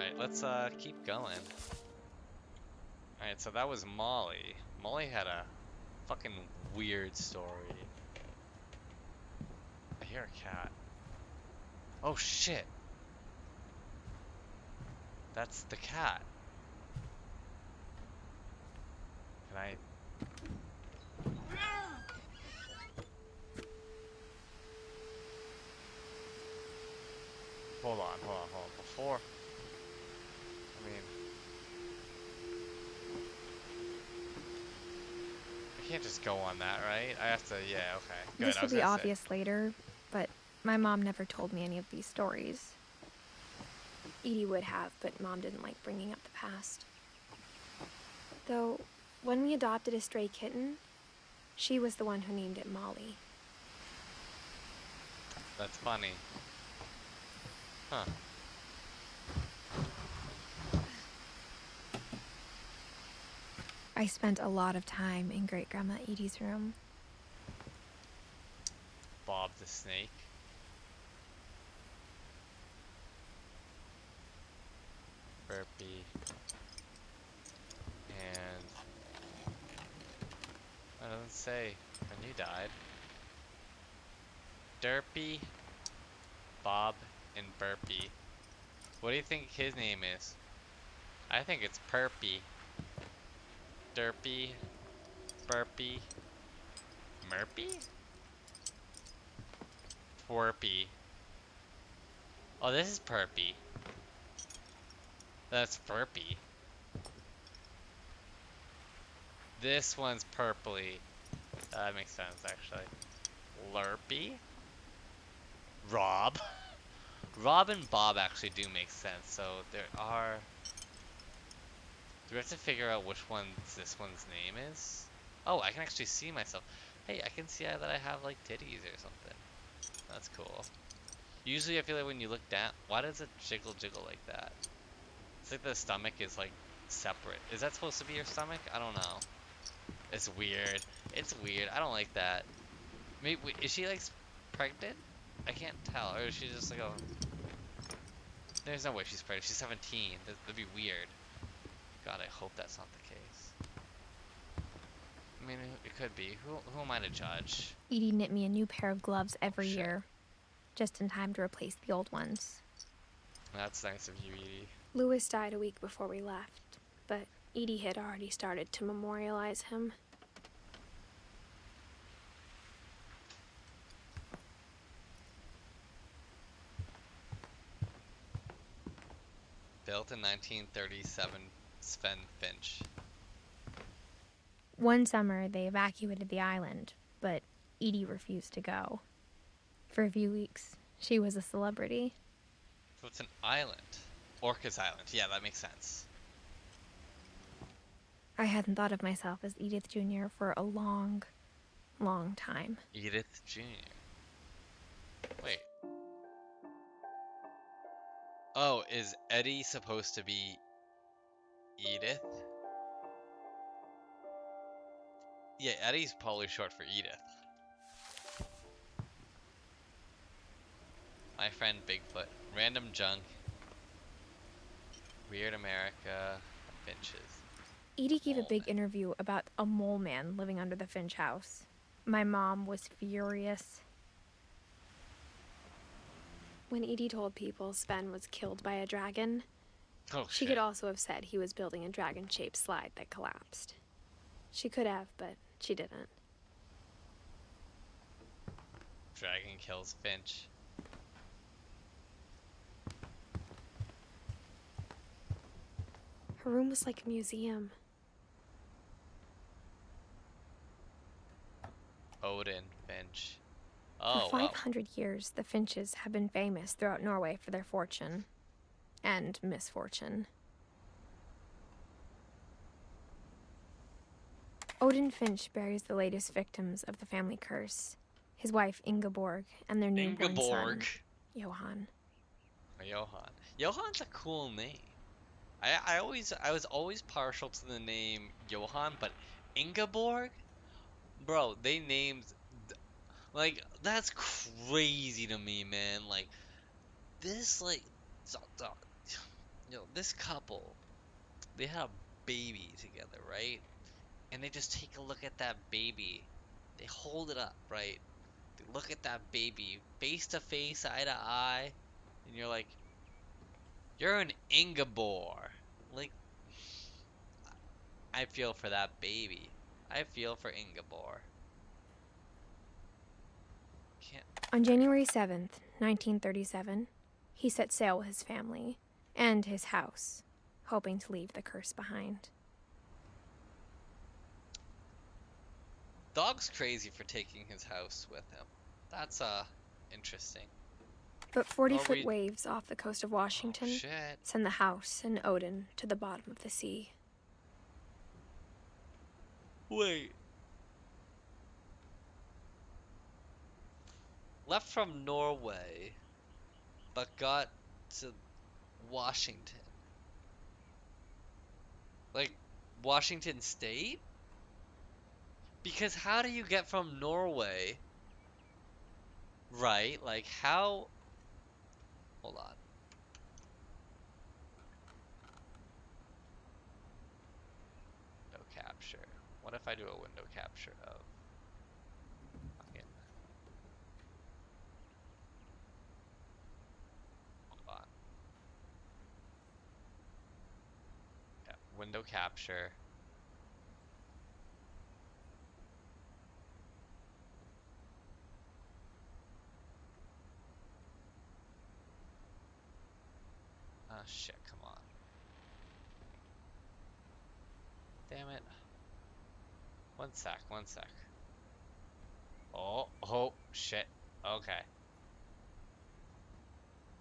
Alright, let's keep going. Alright, so that was Molly. Molly had a fucking weird story. I hear a cat. Oh shit! That's the cat. Can I... Hold on. Before... I mean... I can't just go on that, right? I have to... Yeah, okay. Good, This I will was be gonna say. obvious later, but my mom never told me any of these stories. Edie would have, but Mom didn't like bringing up the past. Though, when we adopted a stray kitten, she was the one who named it Molly. That's funny. Huh. I spent a lot of time in Great-Grandma Edie's room. Bob the snake. Burpee. And... It doesn't say when you died. Derpy, Bob, and Burpee. What do you think his name is? I think it's Perpy. Derpy, Burpee, Murpy? Twerpy. Oh, this is Perpy. That's Burpee. This one's purpley. That makes sense, actually. Lurpy? Rob? Rob and Bob actually do make sense, so there are... Do we have to figure out which one this one's name is? Oh, I can actually see myself. Hey, I can see that I have, like, titties or something. That's cool. Usually I feel like when you look down... Why does it jiggle like that? It's like the stomach is, like, separate. Is that supposed to be your stomach? I don't know. It's weird. It's weird. I don't like that. Maybe, wait, is she, like, pregnant? I can't tell. Or is she just, like, a... There's no way she's pregnant. She's 17. That'd be weird. God, I hope that's not the case. I mean, it could be. Who am I to judge? Edie knit me a new pair of gloves every Shit. year, just in time to replace the old ones. That's nice of you, Edie. Louis died a week before we left, but Edie had already started to memorialize him. Built in 1937, Sven Finch. One summer, they evacuated the island, but Edie refused to go. For a few weeks, she was a celebrity. So it's an island. Orcas Island. Yeah, that makes sense. I hadn't thought of myself as Edith Jr. for a long, long time. Edith Jr. Wait. Oh, is Eddie supposed to be Edith? Yeah, Eddie's probably short for Edith. My friend Bigfoot. Random junk. Weird America. Finches. Edie gave a Mole big man. interview about a mole man living under the Finch house. My mom was furious. When Edie told people Sven was killed by a dragon, Oh she shit. could also have said he was building a dragon-shaped slide that collapsed. She could have, but she didn't. Dragon kills Finch. Her room was like a museum. Odin Finch. For Oh, wow. 500 years, the Finches have been famous throughout Norway for their fortune and misfortune. Odin Finch buries the latest victims of the family curse, his wife Ingeborg and their newborn son, Ingeborg. Johann. Or Johann. Johann's a cool name. I was always partial to the name Johann, but Ingeborg? Bro, they named like that's crazy to me, man. Like this like this couple, they had a baby together, right? And they just take a look at that baby. They hold it up, right? They look at that baby face to face, eye to eye, and you're like, you're an Ingabor. Like, I feel for that baby. I feel for Ingabor. Can't. On January 7th, 1937, he set sail with his family and his house, hoping to leave the curse behind. Dog's crazy for taking his house with him. That's interesting. But 40-foot waves off the coast of Oh Washington shit. send the house and Odin to the bottom of the sea. Wait. Left from Norway, but got to Washington. Like, Washington State? Because how do you get from Norway, right? Like, how. Hold on. Window capture. What if I do a window capture of. Fucking. Hold on. Yeah, window capture. Ah, shit, come on. Damn it. One sec, one sec. Oh, shit. Okay.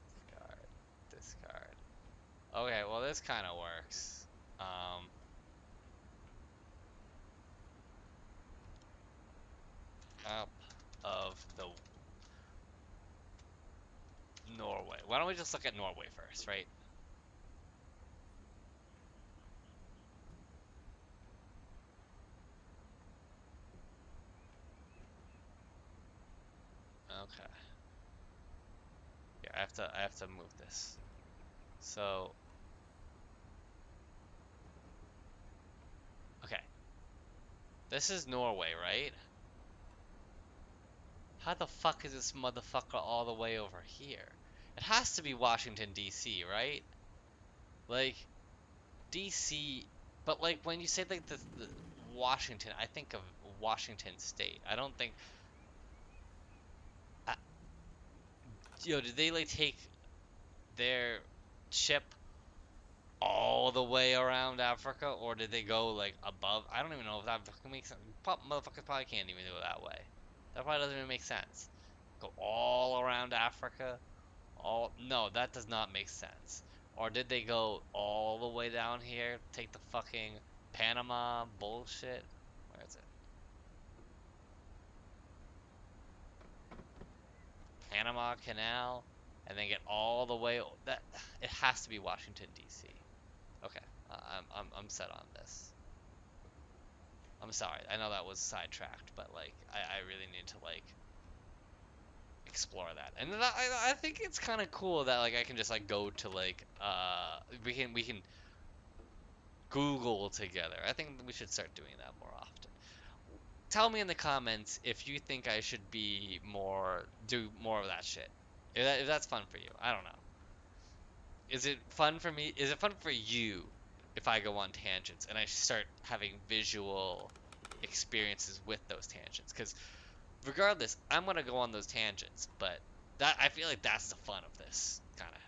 Discard, discard. Okay, well this kind of works. Up of the Norway. Why don't we just look at Norway first, right? Okay. Yeah, I have to move this. So, okay. This is Norway, right? How the fuck is this motherfucker all the way over here? It has to be Washington, D.C., right? Like, D.C., but like when you say like the Washington, I think of Washington State. I don't think, uh, did they like take their ship all the way around Africa, or did they go like above? I don't even know if that fucking makes sense. Motherfuckers probably can't even do it that way. That probably doesn't even make sense. Go all around Africa. All no, that does not make sense. Or did they go all the way down here, take the fucking Panama bullshit? Where is it? Panama Canal, and then get all the way. That it has to be Washington D.C. Okay, I'm set on this. I'm sorry. I know that was sidetracked, but like I really need to like explore that. And I think it's kind of cool that like I can just like go to like we can Google together. I think we should start doing that more often. Tell me in the comments if you think I should do more of that shit. If that's fun for you. I don't know. Is it fun for me? Is it fun for you if I go on tangents and I start having visual experiences with those tangents? Because regardless, I'm gonna go on those tangents, but that I feel like that's the fun of this kind of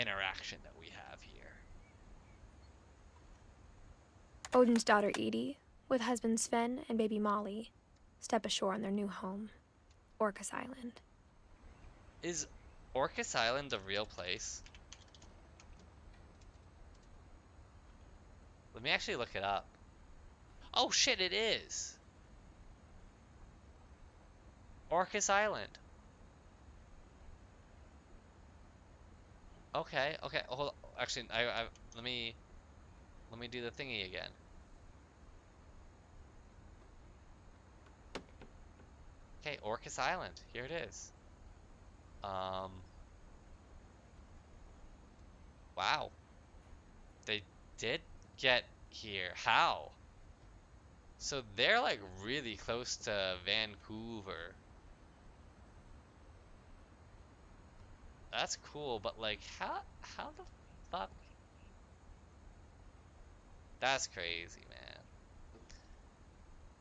interaction that we have here. Odin's daughter Edie, with husband Sven and baby Molly, step ashore on their new home, Orcas Island. Is Orcas Island a real place? Let me actually look it up. Oh shit, it is. Orcas Island. Okay, okay. Hold. Actually, let me do the thingy again. Okay, Orcas Island. Here it is. Um. Wow. did get here. How? So they're like really close to Vancouver. That's cool, but like how the fuck? That's crazy, man.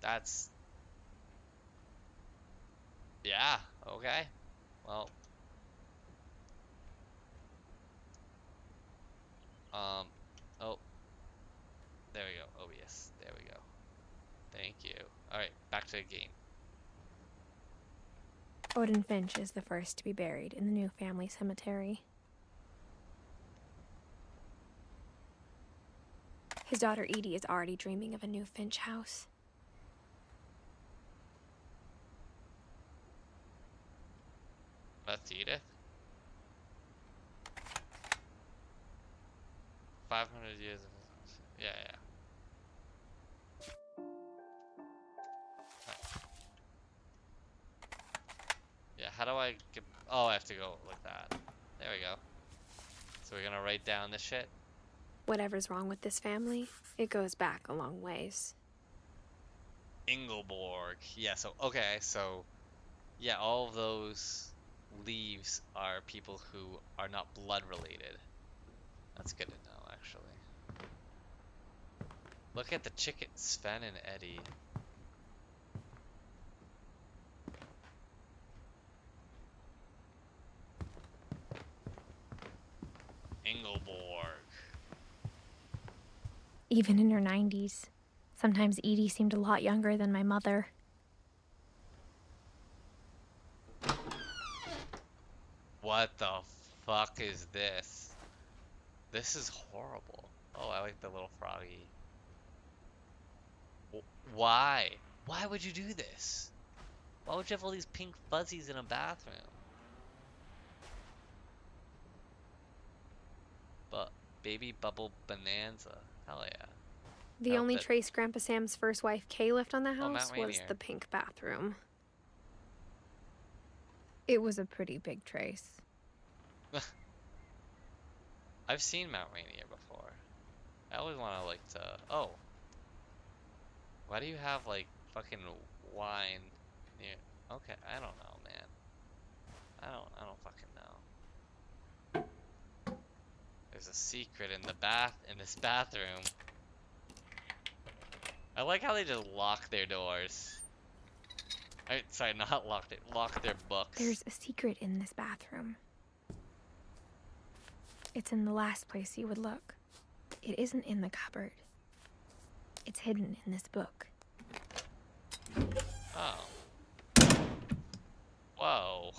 That's yeah, okay. Well, um oh, there we go. Oh yes, there we go. Thank you. All right, back to the game. Odin Finch is the first to be buried in the new family cemetery. His daughter Edie is already dreaming of a new Finch house. That's Edith. 500 years of yeah, yeah. Yeah, how do I get oh, I have to go like that. There we go. So we're gonna write down this shit. Whatever's wrong with this family, it goes back a long ways. Ingelborg. Yeah, so okay, so yeah, all of those leaves are people who are not blood related. That's good to know, actually. Look at the chicken, Sven and Eddie. Ingelborg. Even in her 90s. Sometimes Edie seemed a lot younger than my mother. What the fuck is this? This is horrible. Oh, I like the little froggy. Why? Why would you do this? Why would you have all these pink fuzzies in a bathroom? But baby bubble bonanza. Hell yeah. The I hope only that. trace Grandpa Sam's first wife Kay left on the Oh, Mount house was Rainier. the pink bathroom. It was a pretty big trace. I've seen Mount Rainier before. I always want to like to. Oh, why do you have like fucking wine near? Okay, I don't know, man. I don't fucking know. There's a secret in the in this bathroom. I like how they just lock their doors. Sorry, not locked it. Lock their books. There's a secret in this bathroom. It's in the last place you would look. It isn't in the cupboard. It's hidden in this book. Oh. Whoa.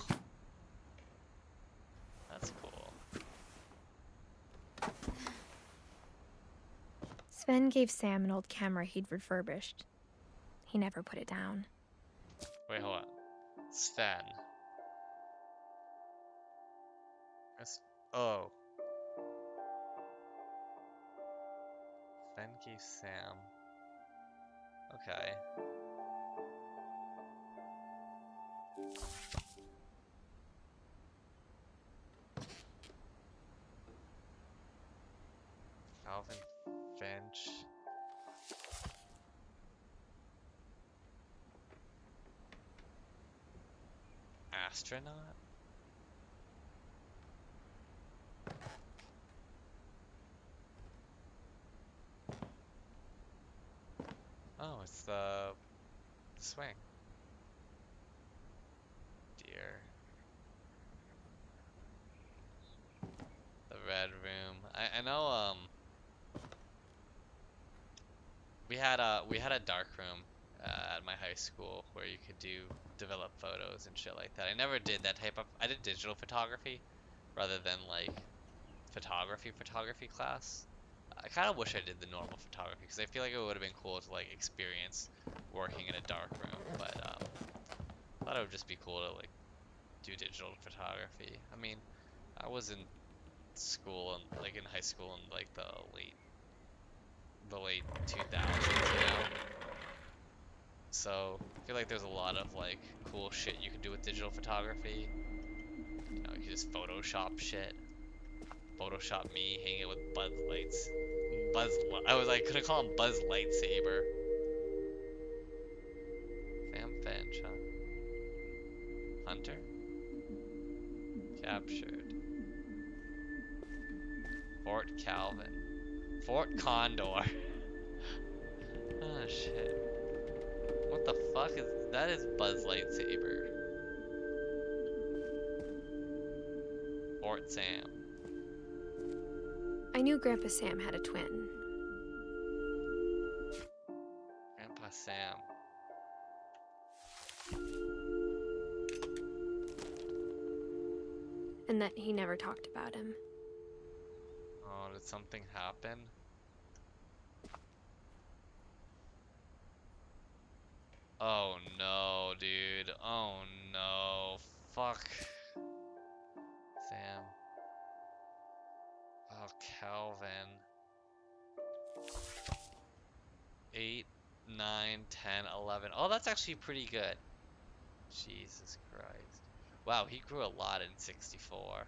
That's cool. Sven gave Sam an old camera he'd refurbished. He never put it down. Wait, hold on. Sven. Oh. Sven gave Sam. Okay. Calvin Finch. Astronaut? Oh, it's the swing. Dear. The red room. I know we had a dark room at my high school where you could develop photos and shit like that. I never did that type of I did digital photography rather than like photography class. I kind of wish I did the normal photography because I feel like it would have been cool to like experience working in a dark room, but I thought it would just be cool to like do digital photography. I mean, I was in school and like in high school in like the late 2000s, you know? So I feel like there's a lot of like cool shit you can do with digital photography. You know, you can just Photoshop shit. Photoshop me hanging with Bud Lights I was like, couldn't call him Buzz Lightsaber. Sam Finch, huh? Hunter? Captured. Fort Calvin. Fort Condor. Oh shit. What the fuck is that? Is Buzz Lightsaber. Fort Sam. I knew Grandpa Sam had a twin. Grandpa Sam. And that he never talked about him. Oh, did something happen? Oh no, dude. Oh no. Fuck. Sam. Oh, Calvin. 8, 9, 10, 11. Oh, that's actually pretty good. Jesus Christ. Wow, he grew a lot in 64.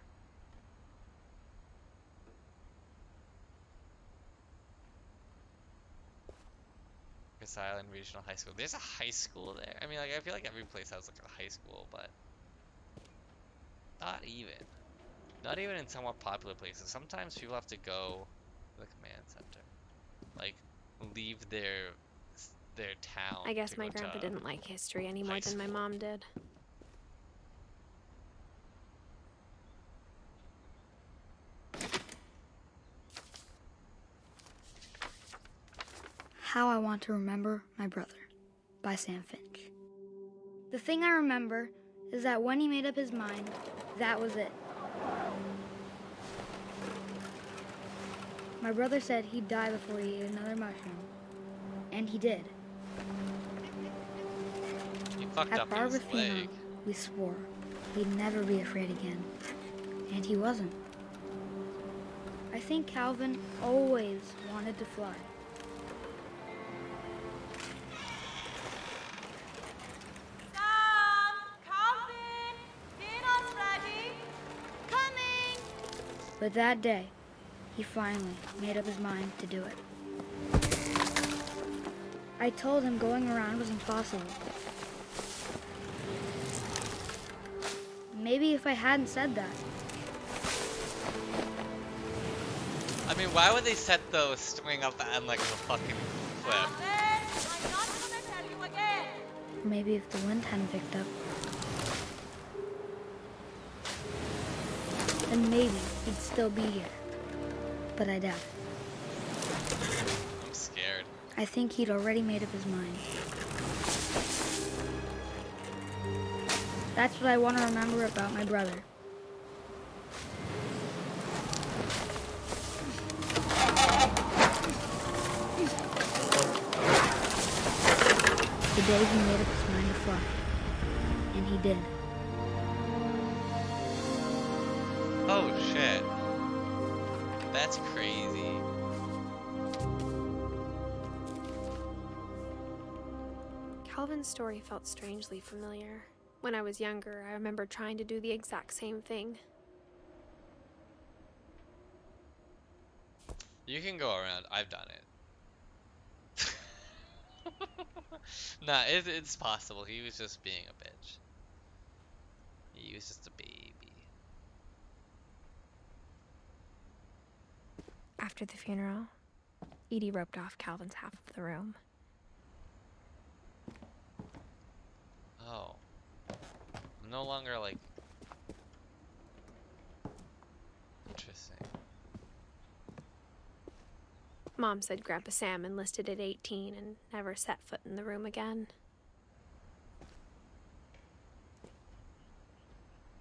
Kiss Island Regional High School. There's a high school there. I mean, like, I feel like every place has like a high school, but not even. Not even in somewhat popular places. Sometimes people have to go to the command center. Like, leave their town I guess to my go grandpa to didn't like history any more high than my school. mom did. How I Want to Remember My Brother by Sam Finch. The thing I remember is that when he made up his mind, that was it. My brother said he'd die before he ate another mushroom. And he did. He fucked At up Barbara's his funeral, leg. we swore we'd never be afraid again. And he wasn't. I think Calvin always wanted to fly. But that day, he finally made up his mind to do it. I told him going around was impossible. Maybe if I hadn't said that. I mean, why would they set the string up the end like a fucking cliff? I'm not gonna tell you again. Maybe if the wind hadn't picked up. Then maybe he'd still be here. But I doubt it. I'm scared. I think he'd already made up his mind. That's what I want to remember about my brother. The day he made up his mind to fly. And he did. Oh shit. That's crazy. Calvin's story felt strangely familiar. When I was younger, I remember trying to do the exact same thing. You can go around. I've done it. Nah, it's possible. He was just being a bitch. He was just a baby. After the funeral, Edie roped off Calvin's half of the room. Oh. I'm no longer like... Interesting. Mom said Grandpa Sam enlisted at 18 and never set foot in the room again.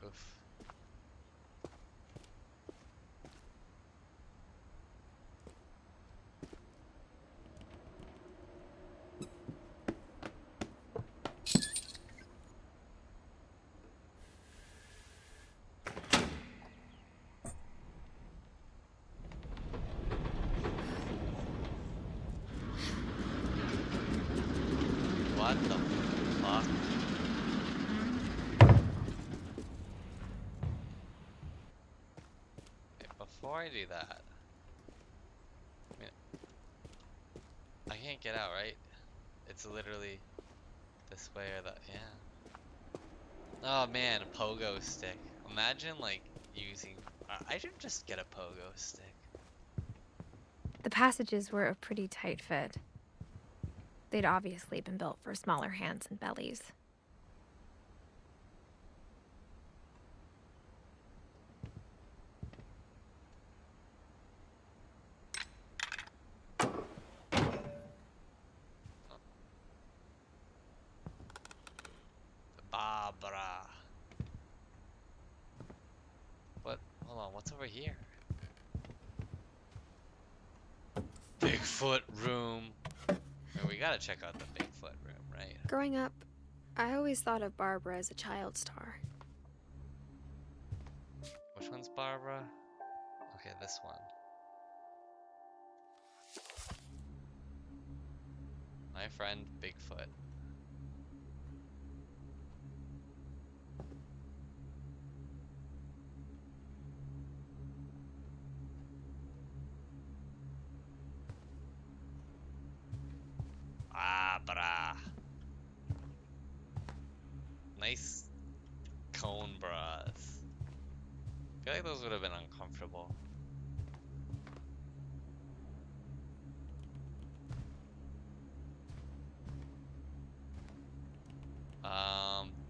Oof. What the fuck? Okay, before I do that, I can't get out, right? It's literally this way or that. Yeah. Oh man, a pogo stick. Imagine like using. I should just get a pogo stick. The passages were a pretty tight fit. They'd obviously been built for smaller hands and bellies. Barbara. What? Hold on. What's over here? Bigfoot room. Man, we gotta check out the Bigfoot room, right? Growing up, I always thought of Barbara as a child star. Which one's Barbara? Okay, this one. My friend Bigfoot. Bra. Nice cone bras. I feel like those would have been uncomfortable.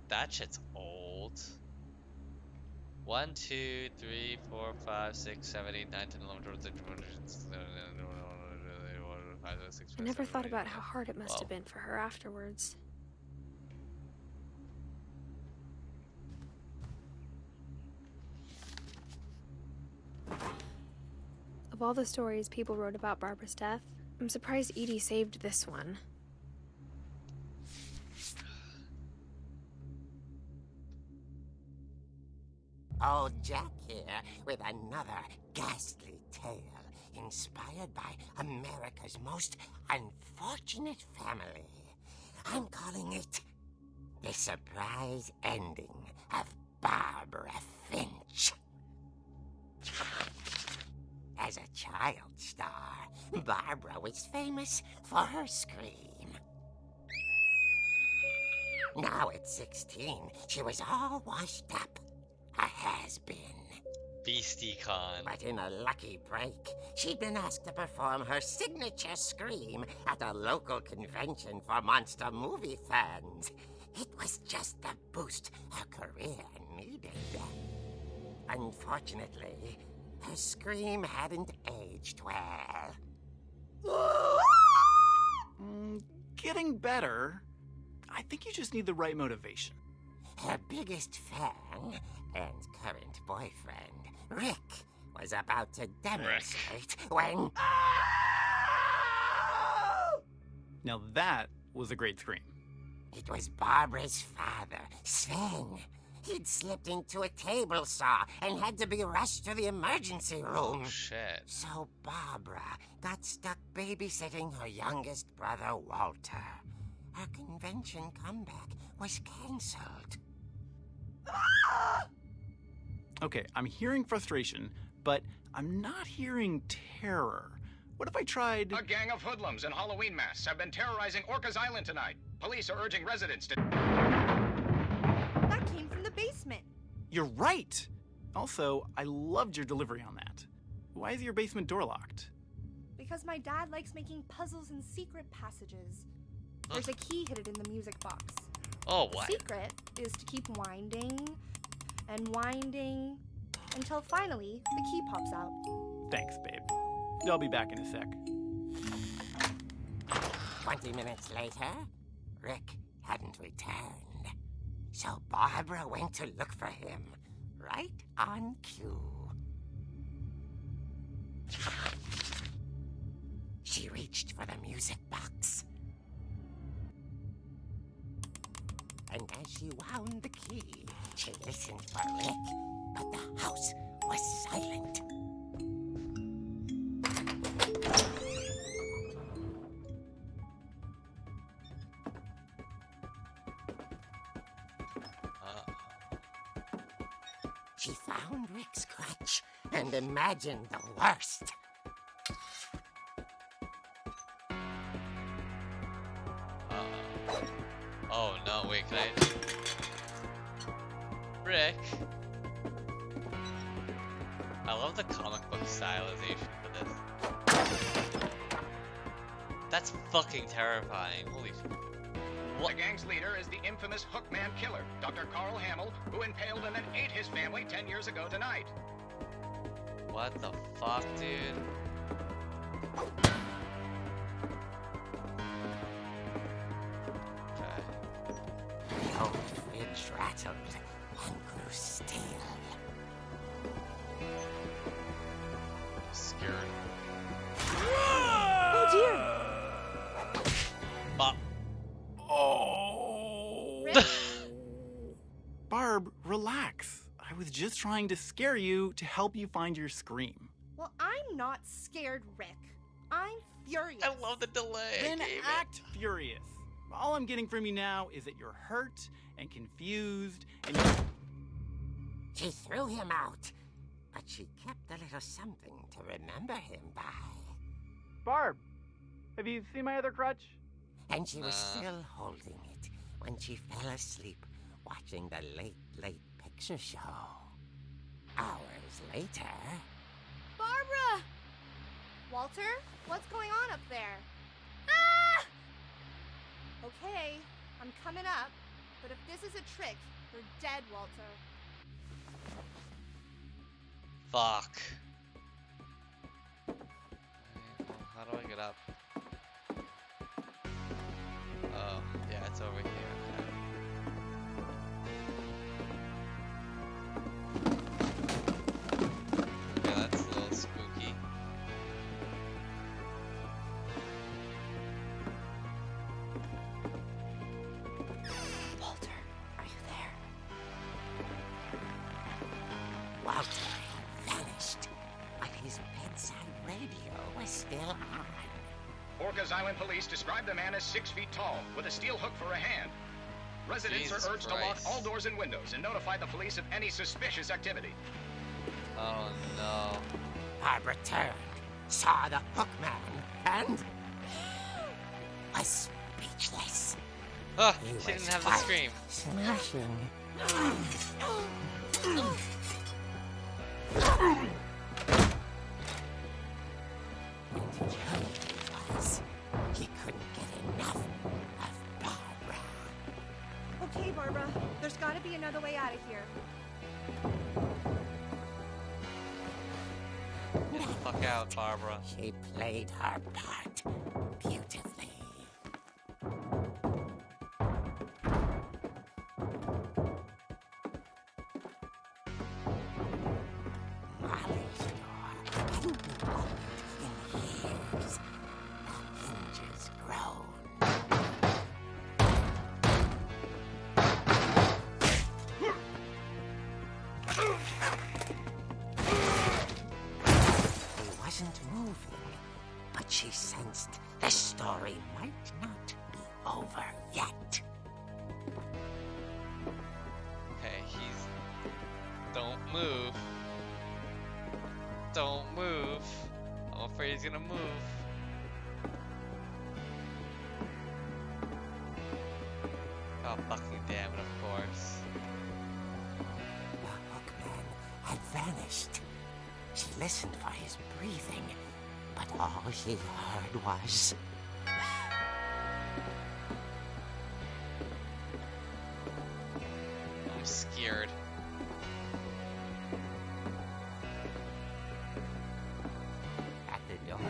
That shit's old. 1, 2, 3, 4, 5, 6, 7, 8, 9, 10, 11, 12, 13, 14, 15, 16, 17, I never thought about how hard it must have been for her afterwards. Of all the stories people wrote about Barbara's death, I'm surprised Edie saved this one. Old Jack here with another ghastly tale inspired by America's most unfortunate family. I'm calling it The Surprise Ending of Barbara Finch. As a child star, Barbara was famous for her scream. Now at 16, she was all washed up. A has-been. Beastie Con. But in a lucky break, she'd been asked to perform her signature scream at a local convention for monster movie fans. It was just the boost her career needed. Unfortunately, her scream hadn't aged well. Getting better. I think you just need the right motivation. Her biggest fan and current boyfriend, Rick, was about to demonstrate when... Now that was a great scream. It was Barbara's father, Sven. He'd slipped into a table saw and had to be rushed to the emergency room. Oh, shit. So Barbara got stuck babysitting her youngest brother, Walter. Her convention comeback was cancelled. Okay, I'm hearing frustration, but I'm not hearing terror. What if I tried... A gang of hoodlums in Halloween masks have been terrorizing Orcas Island tonight. Police are urging residents to... That came from the basement. You're right! Also, I loved your delivery on that. Why is your basement door locked? Because my dad likes making puzzles and secret passages. There's a key hidden in the music box. Oh, The what? secret is to keep winding and winding until finally the key pops out. Thanks, babe. I'll be back in a sec. 20 minutes later, Rick hadn't returned. So Barbara went to look for him, right on cue. She reached for the music box. And as she wound the key, she listened for Rick, but the house was silent. She found Rick's crutch and imagined the worst. Oh no, wait, can I? Rick. I love the comic book stylization for this. That's fucking terrifying. Holy shit. The gang's leader is the infamous Hookman killer, Dr. Carl Hamill, who impaled and then ate his family 10 years ago tonight. What the fuck, dude? Okay. The old fridge rattled and grew still. Scared. Oh dear! Bop. Oh. Rick? Barb, relax. I was just trying to scare you to help you find your scream. Well, I'm not scared, Rick. I'm furious. I love the delay. Then Gave it. act furious. All I'm getting from you now is that you're hurt and confused and you... She threw him out, but she kept a little something to remember him by. Barb, have you seen my other crutch? And she was still holding it when she fell asleep watching the Late Late Picture Show. Hours later... Barbara! Walter, what's going on up there? Ah! Okay, I'm coming up, but if this is a trick, you're dead, Walter. Fuck. How do I get up? Oh, yeah, it's over here. Okay. Yeah, that's a little spooky. Walter, are you there? Walter had vanished, but his bedside radio was still on. Orcas Island police describe the man as 6 feet tall, with a steel hook for a hand. Residents Jesus are urged to lock Christ. all doors and windows and notify the police of any suspicious activity. Oh no. Barbara turned, saw the hookman, and was speechless. Oh, He she was didn't have the fight, scream. Smashing. And he was. He couldn't get enough of Barbara. Okay, Barbara, there's gotta be another way out of here. Get the fuck out, Barbara. She played her part beautifully. Molly's door hadn't been opened in years. The hinges groaned. He wasn't moving, but she sensed the story might not be over yet. Okay, he's... Don't move. Don't move. I'm afraid he's gonna move. Oh, fucking damn it, of course. The hookman had vanished. She listened for his breathing, but all she heard was... I'm scared. At the door,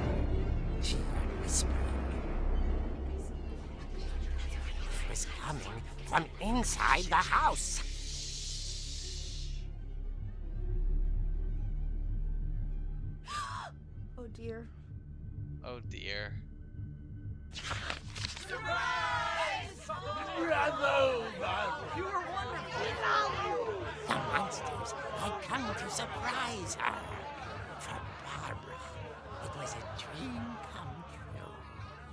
she heard whispering. It was coming from inside the house. Oh dear. Oh dear. The monsters had come to surprise her. For Barbara, it was a dream come true.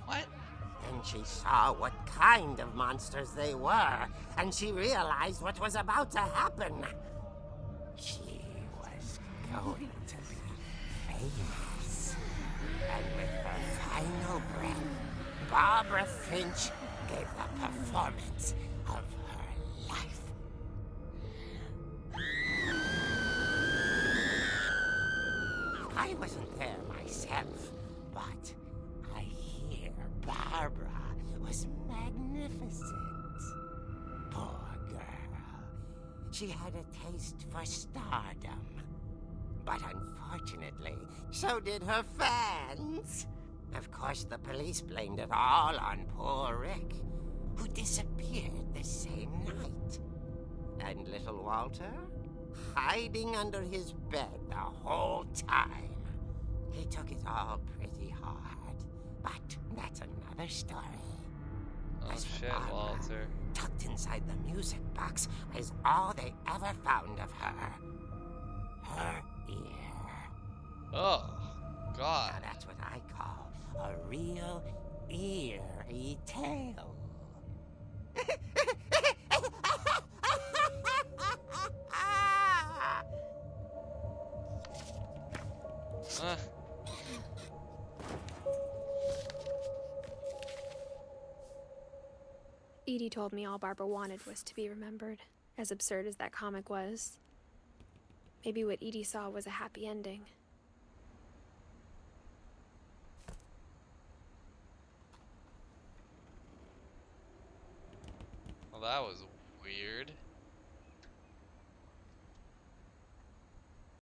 What? Then she saw what kind of monsters they were, and she realized what was about to happen. She was going to be famous. And with her final breath, Barbara Finch gave the performance of her life. I wasn't there myself, but I hear Barbara was magnificent. Poor girl. She had a taste for stardom. But unfortunately, so did her fans. Of course, the police blamed it all on poor Rick, who disappeared the same night. And little Walter? Hiding under his bed the whole time. He took it all pretty hard, but that's another story. Oh As for shit, Barbara, Walter. tucked inside the music box was all they ever found of her. Her ear. Oh, God. Now that's what I call a real eerie tale. Uh, Edie told me all Barbara wanted was to be remembered, as absurd as that comic was. Maybe what Edie saw was a happy ending. well, that was weird.